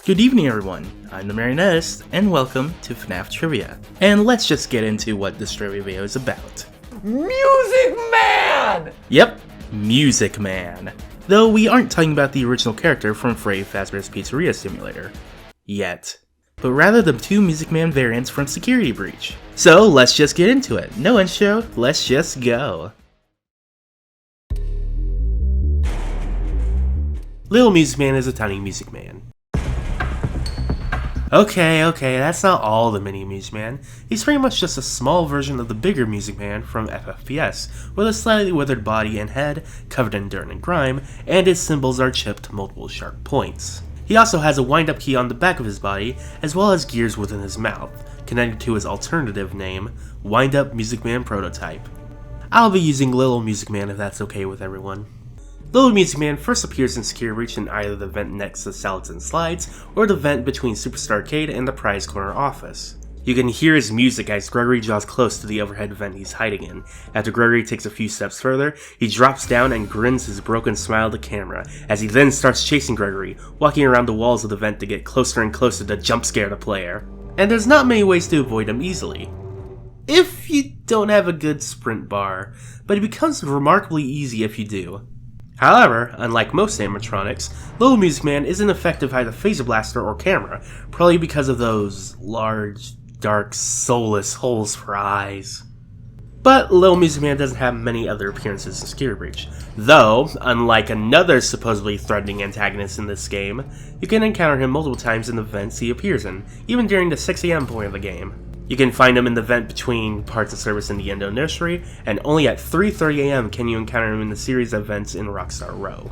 Good evening everyone, I'm the Marionettist, and welcome to FNaF Trivia. And let's just get into what this trivia video is about. Music Man! Yep, Music Man. Though we aren't talking about the original character from Freddy Fazbear's Pizzeria Simulator. Yet. But rather the two Music Man variants from Security Breach. So let's just get into it. No intro, let's just go. Little Music Man is a tiny Music Man. Okay, that's not all the mini Music Man. He's pretty much just a small version of the bigger Music Man from FFPS, with a slightly withered body and head, covered in dirt and grime, and his symbols are chipped to multiple sharp points. He also has a wind-up key on the back of his body, as well as gears within his mouth, connected to his alternative name, Wind-Up Music Man Prototype. I'll be using Little Music Man if that's okay with everyone. Little Music Man first appears in Security Breach in either the vent next to Salads and Slides, or the vent between Superstar Arcade and the Prize Corner office. You can hear his music as Gregory draws close to the overhead vent he's hiding in. After Gregory takes a few steps further, he drops down and grins his broken smile to camera, as he then starts chasing Gregory, walking around the walls of the vent to get closer and closer to jump scare the player. And there's not many ways to avoid him easily, if you don't have a good sprint bar, but it becomes remarkably easy if you do. However, unlike most animatronics, Little Music Man isn't effective either phaser blaster or camera, probably because of those large, dark, soulless holes for eyes. But Little Music Man doesn't have many other appearances in Security Breach, though, unlike another supposedly threatening antagonist in this game, you can encounter him multiple times in the vents he appears in, even during the 6 AM point of the game. You can find him in the vent between parts of service in the Endo Nursery, and only at 3:30 AM can you encounter him in the series of vents in Rockstar Row.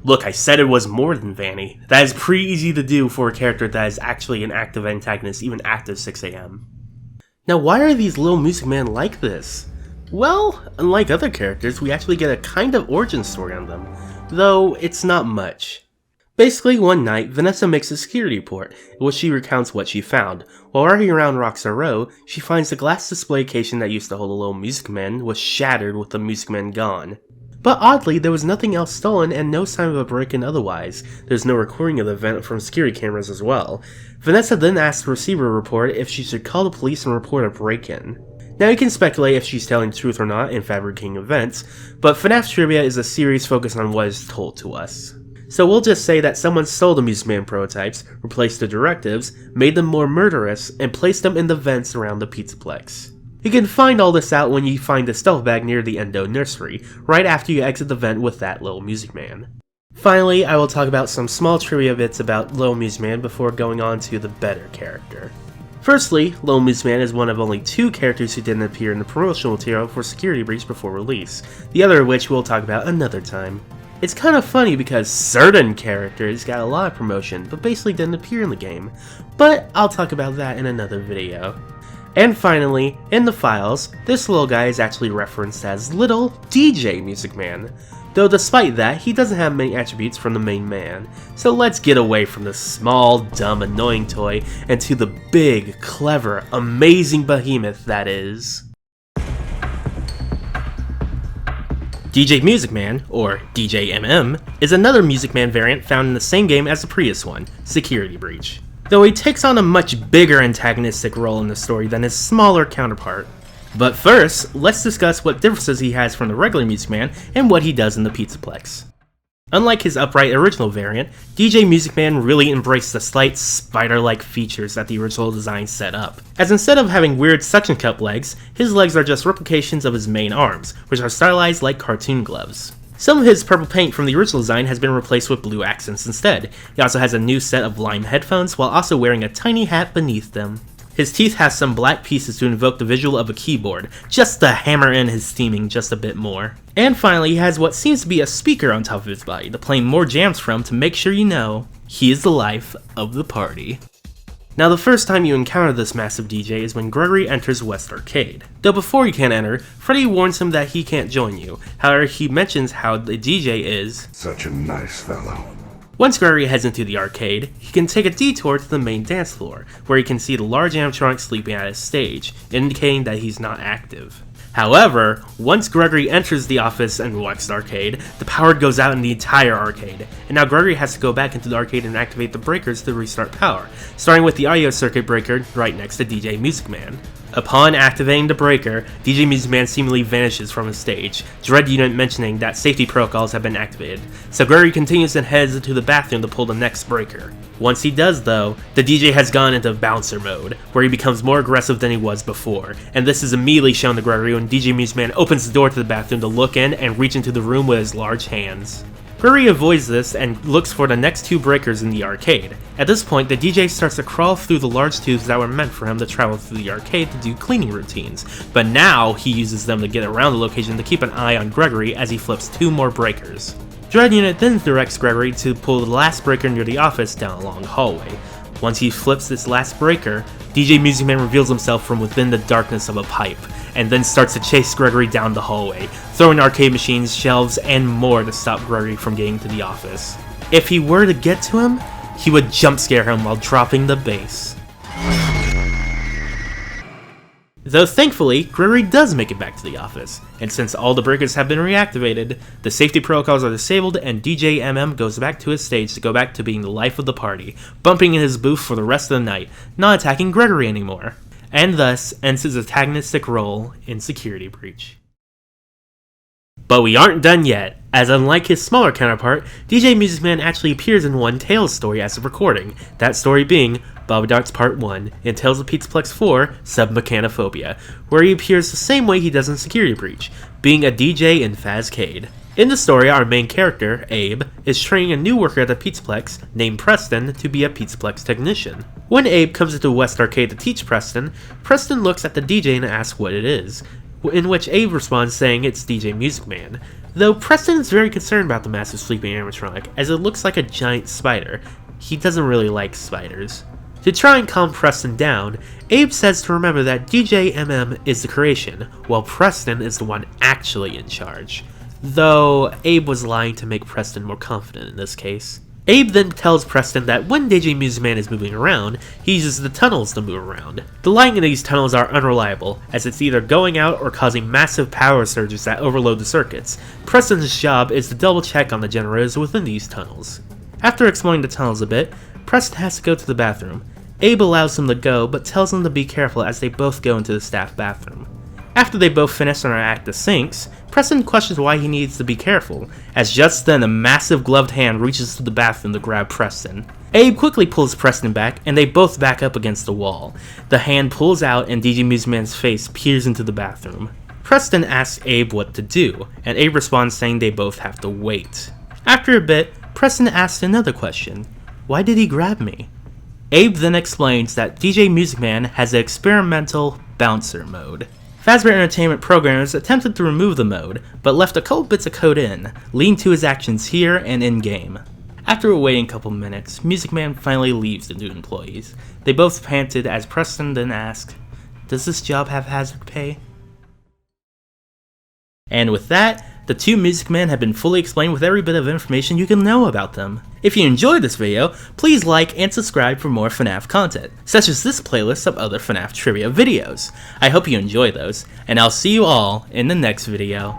Look, I said it was more than Vanny. That is pretty easy to do for a character that is actually an active antagonist even after 6 AM. Now why are these Little Music Man like this? Well, unlike other characters, we actually get a kind of origin story on them, though it's not much. Basically, one night, Vanessa makes a security report, in which she recounts what she found. While riding around Rockstar Row, she finds the glass display case that used to hold a Little Music Man was shattered with the Music Man gone. But oddly, there was nothing else stolen and no sign of a break-in otherwise. There's no recording of the event from security cameras as well. Vanessa then asks the receiver report if she should call the police and report a break-in. Now you can speculate if she's telling the truth or not in fabricating events, but FNaF Trivia is a series focused on what is told to us. So we'll just say that someone stole the Music Man prototypes, replaced the directives, made them more murderous, and placed them in the vents around the Pizzaplex. You can find all this out when you find the stealth bag near the Endo Nursery, right after you exit the vent with that Little Music Man. Finally, I will talk about some small trivia bits about Little Music Man before going on to the better character. Firstly, Little Music Man is one of only 2 characters who didn't appear in the promotional material for Security Breach before release, the other of which we'll talk about another time. It's kind of funny because certain characters got a lot of promotion, but basically didn't appear in the game, but I'll talk about that in another video. And finally, in the files, this little guy is actually referenced as Little DJ Music Man, though despite that, he doesn't have many attributes from the main man. So let's get away from the small, dumb, annoying toy, and to the big, clever, amazing behemoth that is DJ Music Man, or DJ MM, is another Music Man variant found in the same game as the previous one, Security Breach, though he takes on a much bigger antagonistic role in the story than his smaller counterpart. But first, let's discuss what differences he has from the regular Music Man and what he does in the Pizzaplex. Unlike his upright original variant, DJ Music Man really embraced the slight spider-like features that the original design set up, as instead of having weird suction cup legs, his legs are just replications of his main arms, which are stylized like cartoon gloves. Some of his purple paint from the original design has been replaced with blue accents instead. He also has a new set of lime headphones while also wearing a tiny hat beneath them. His teeth have some black pieces to invoke the visual of a keyboard, just to hammer in his theming just a bit more. And finally, he has what seems to be a speaker on top of his body to play more jams from to make sure you know he is the life of the party. Now the first time you encounter this massive DJ is when Gregory enters West Arcade. Though before you can enter, Freddy warns him that he can't join you. However, he mentions how the DJ is such a nice fellow. Once Gregory heads into the arcade, he can take a detour to the main dance floor, where he can see the large animatronic sleeping at his stage, indicating that he's not active. However, once Gregory enters the office and walks the arcade, the power goes out in the entire arcade, and now Gregory has to go back into the arcade and activate the breakers to restart power, starting with the audio circuit breaker right next to DJ Music Man. Upon activating the breaker, DJ Music Man seemingly vanishes from his stage, Dread Unit mentioning that safety protocols have been activated, so Gregory continues and heads into the bathroom to pull the next breaker. Once he does though, the DJ has gone into bouncer mode, where he becomes more aggressive than he was before, and this is immediately shown to Gregory when DJ Music Man opens the door to the bathroom to look in and reach into the room with his large hands. Gregory avoids this and looks for the next two breakers in the arcade. At this point, the DJ starts to crawl through the large tubes that were meant for him to travel through the arcade to do cleaning routines, but now he uses them to get around the location to keep an eye on Gregory as he flips two more breakers. Dread Unit then directs Gregory to pull the last breaker near the office down a long hallway. Once he flips this last breaker, DJ Music Man reveals himself from within the darkness of a pipe, and then starts to chase Gregory down the hallway, throwing arcade machines, shelves, and more to stop Gregory from getting to the office. If he were to get to him, he would jump scare him while dropping the bass. Though thankfully, Gregory does make it back to the office, and since all the breakers have been reactivated, the safety protocols are disabled and DJ MM goes back to his stage to go back to being the life of the party, bumping in his booth for the rest of the night, not attacking Gregory anymore, and thus ends his antagonistic role in Security Breach. But we aren't done yet, as unlike his smaller counterpart, DJ Music Man actually appears in one Tales story as a recording, that story being Bobby Darts Part 1 in Tales of Pizzaplex 4, Submechanophobia, where he appears the same way he does in Security Breach, being a DJ in Fazcade. In the story, our main character, Abe, is training a new worker at the Pizzaplex named Preston to be a Pizzaplex technician. When Abe comes into West Arcade to teach Preston, Preston looks at the DJ and asks what it is, in which Abe responds saying it's DJ Music Man, though Preston is very concerned about the massive sleeping animatronic as it looks like a giant spider. He doesn't really like spiders. To try and calm Preston down, Abe says to remember that DJ MM is the creation, while Preston is the one actually in charge. Though Abe was lying to make Preston more confident in this case. Abe then tells Preston that when DJ Music Man is moving around, he uses the tunnels to move around. The lighting in these tunnels are unreliable, as it's either going out or causing massive power surges that overload the circuits. Preston's job is to double check on the generators within these tunnels. After exploring the tunnels a bit, Preston has to go to the bathroom. Abe allows him to go, but tells him to be careful as they both go into the staff bathroom. After they both finish and are at the sinks, Preston questions why he needs to be careful, as just then a massive gloved hand reaches to the bathroom to grab Preston. Abe quickly pulls Preston back, and they both back up against the wall. The hand pulls out and DJ Music Man's face peers into the bathroom. Preston asks Abe what to do, and Abe responds saying they both have to wait. After a bit, Preston asks another question. Why did he grab me? Abe then explains that DJ Music Man has an experimental bouncer mode. Fazbear Entertainment programmers attempted to remove the mode, but left a couple bits of code in, leading to his actions here and in-game. After waiting a couple minutes, Music Man finally leaves the new employees. They both panted as Preston then asked, "Does this job have hazard pay?" And with that, the two Music Men have been fully explained with every bit of information you can know about them. If you enjoyed this video, please like and subscribe for more FNaF content, such as this playlist of other FNaF Trivia videos. I hope you enjoy those, and I'll see you all in the next video.